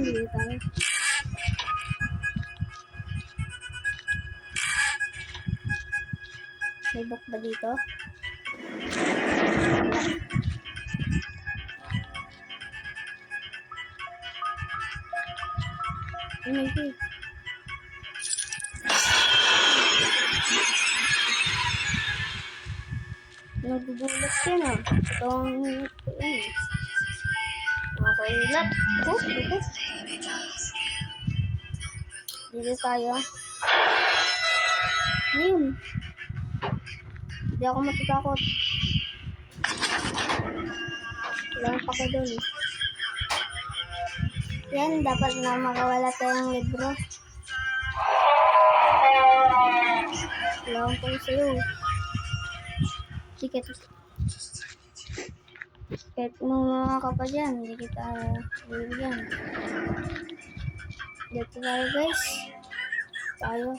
Bili tayo. May book ba dito? May book. Nagugulat yan ah. Itong nakakailat. Dito. Dito tayo. Ayun. Hindi ako matatakot. Lang pa ko dun. Yan, dapat na makawala tayong libro. Lang po sa'yo. Tiket. Kahit mga kapal dyan, hindi kita bibigyan. Dito tayo guys. Tayo.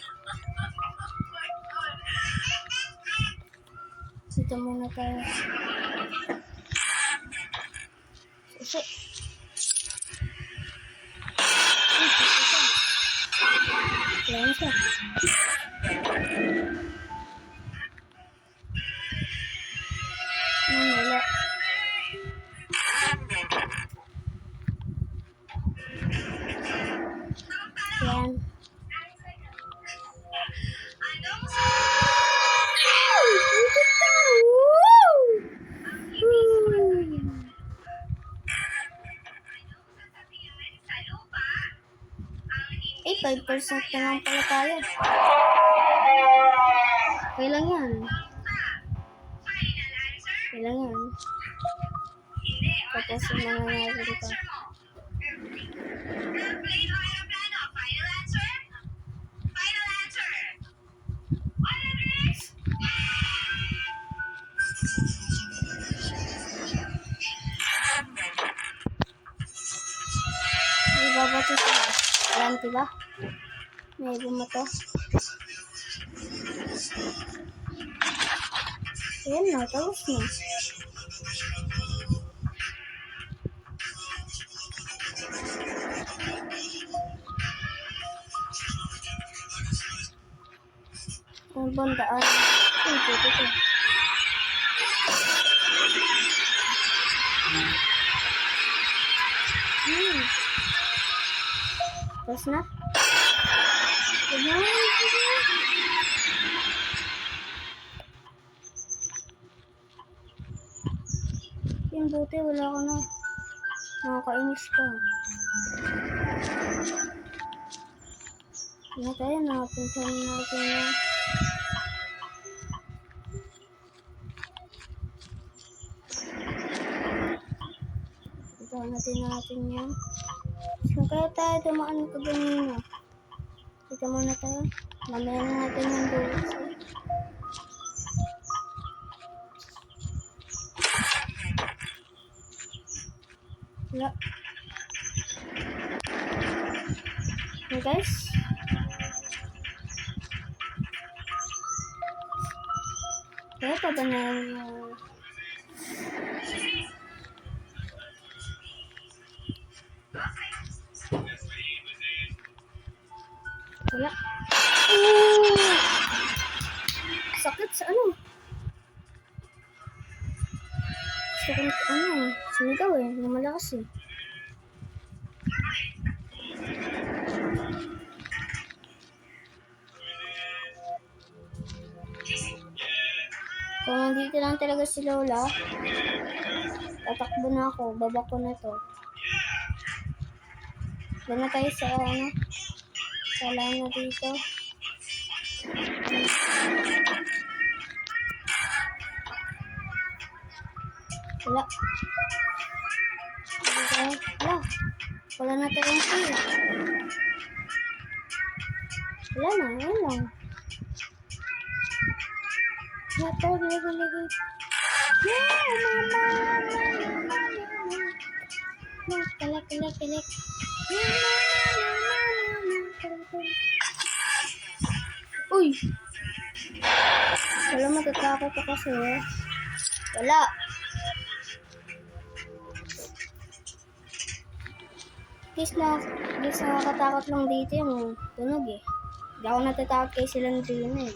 Dito muna tayo. Susi. Kaya siya. Wala. Yan. Eh, 5% na lang pala tayo. Kailan yan? Kailan yan? Tapos yung mga nangyari dito. Ibabato ito. Alam, diba? May bumato. Ayan na, tapos na. Ang bandaan. Ito. Tapos na. Yung buti, wala ko na. Nakakainis ko. Ano tayo? Nakapunta natin na. Punta natin yan. Saan kaya tayo dumaan ko ganyan? Dito muna tayo. Mamaya na natin yung bukas. Wala. Okay guys. Kaya pa ba na yung... Wala. Sakit sa ano? Sakit ano? Sumigaw eh. Lumalakas eh. Kung nandito lang talaga si Lola, tatakbo na ako. Baba ko na to. Doon na tayo sa ano? Sa lana dito. Wala. Wala. Wala na tayong kill. Wala na. Ayun lang. Wala tayo. Kilik. Uy! Wala, matatakot ako kasi. Wala. Guys, nakakatakot lang dito yung tunog eh. Hindi ako natatakot kay Silandrina eh.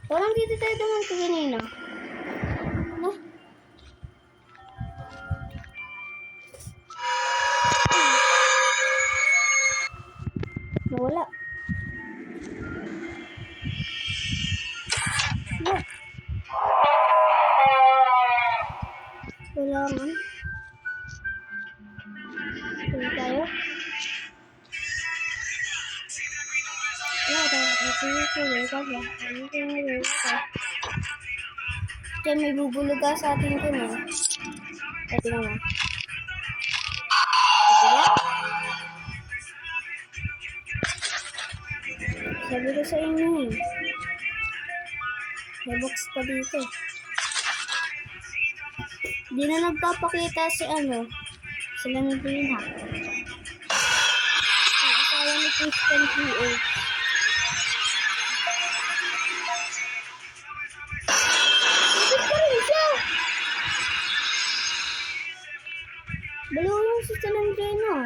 Parang dito tayo duman ko kanina. No? Nawala. No. Wala man. Tuloy tayo. Wala tayo. Diyan may bubuluga sa atin dun eh. Ito naman. Ito ba? Sabi ko sa inyo eh. May box pa dito. Di na nagpapakita si sila ni Dina. Ang asawa ni Christian PH. Bakit pa rin siya? Dalawa yung si Silandrina.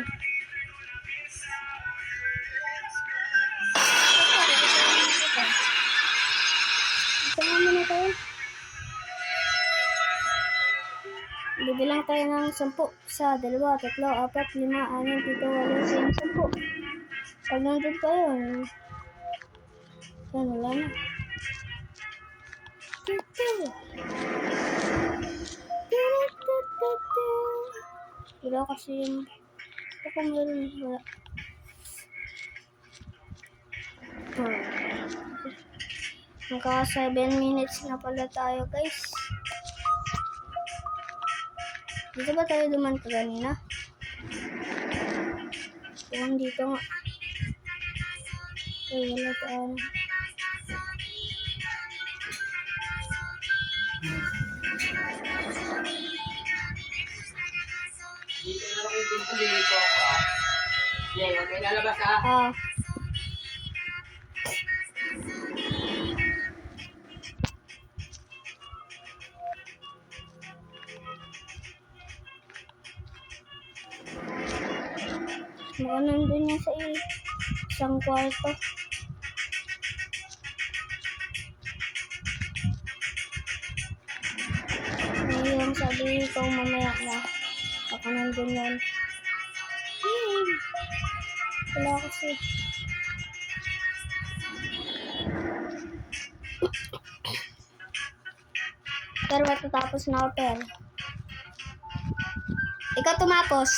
Tama mo na tayo. Bibilang tayo ng 10. 1, 2, 3, 4, 5, 6, 7, 8, 9, 10. Pag nandun pa yun, yan, wala na. Wala kasi yung ako meron wala. Naka 7 minutes na pala tayo guys. Dito ba tayo duman ka kanina? Yan dito nga. Ay, wala tayo. Dito na lang yung pintuloy ko ako ah. Yeah, okay, lalabas ah. Baka nandun niya sa isang kwarto. Ngayon sabi ko mamaya na. Baka nandun yan. Wala kasi. Pero matatapos na ako pero. Ikaw tumapos.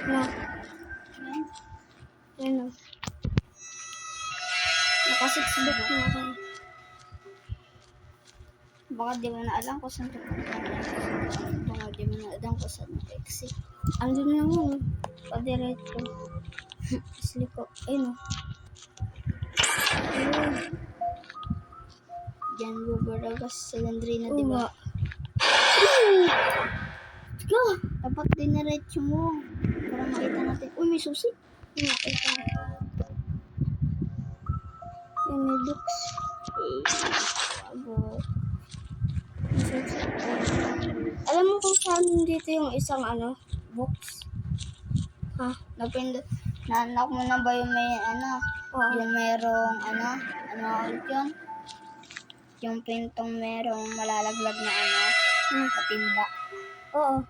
No. Ano? Naka 6 book na ako. Baka di mo na alam kung saan ito. Baka di mo na alam kung saan ito exit. Andun lang yun. Padiretso. Sliko. Ayun o. Ayun. Diyan bubaragas sa Silandrina, di ba? Go! Dapat diniretso mo. Para makita natin. Uy, may susi. Makita. Yan, may box. Bago. Alam mo kung saan dito yung isang box? Ha? Naanak mo na ba yung may Oo. yung merong ulit yun? Yung pintong merong malalaglag na patimba. Oo.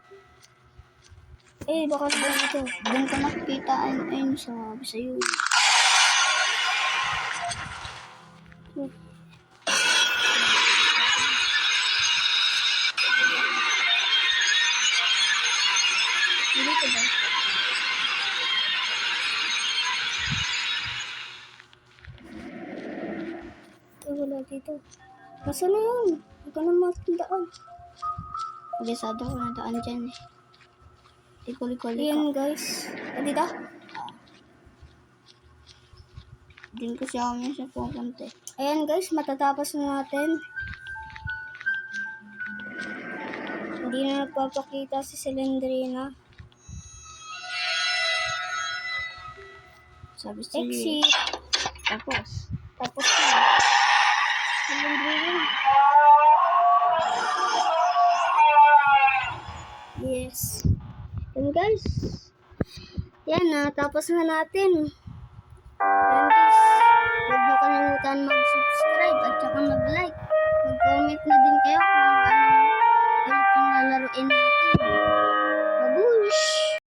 Eh, baka doon ito. Doon ka nakikita ayun sabi sa'yo. Dito ba? Eh, wala dito. Basta na yun. Hindi ka na matandaan. Agisado ko na daan dyan eh. Likuli-kuli ka. Ayan guys. Dito? Din kasi ako minsan pupunta eh. Ayan guys, matatapos na natin. Hindi na nagpapakita si Silandrina. Sabi sa'yo eh. Exit. Tapos. Tapos na. Silandrina. Yes. guys. Yan na, tapos na natin. Yan guys. Huwag niyo kalimutan mag-subscribe at saka mag-like.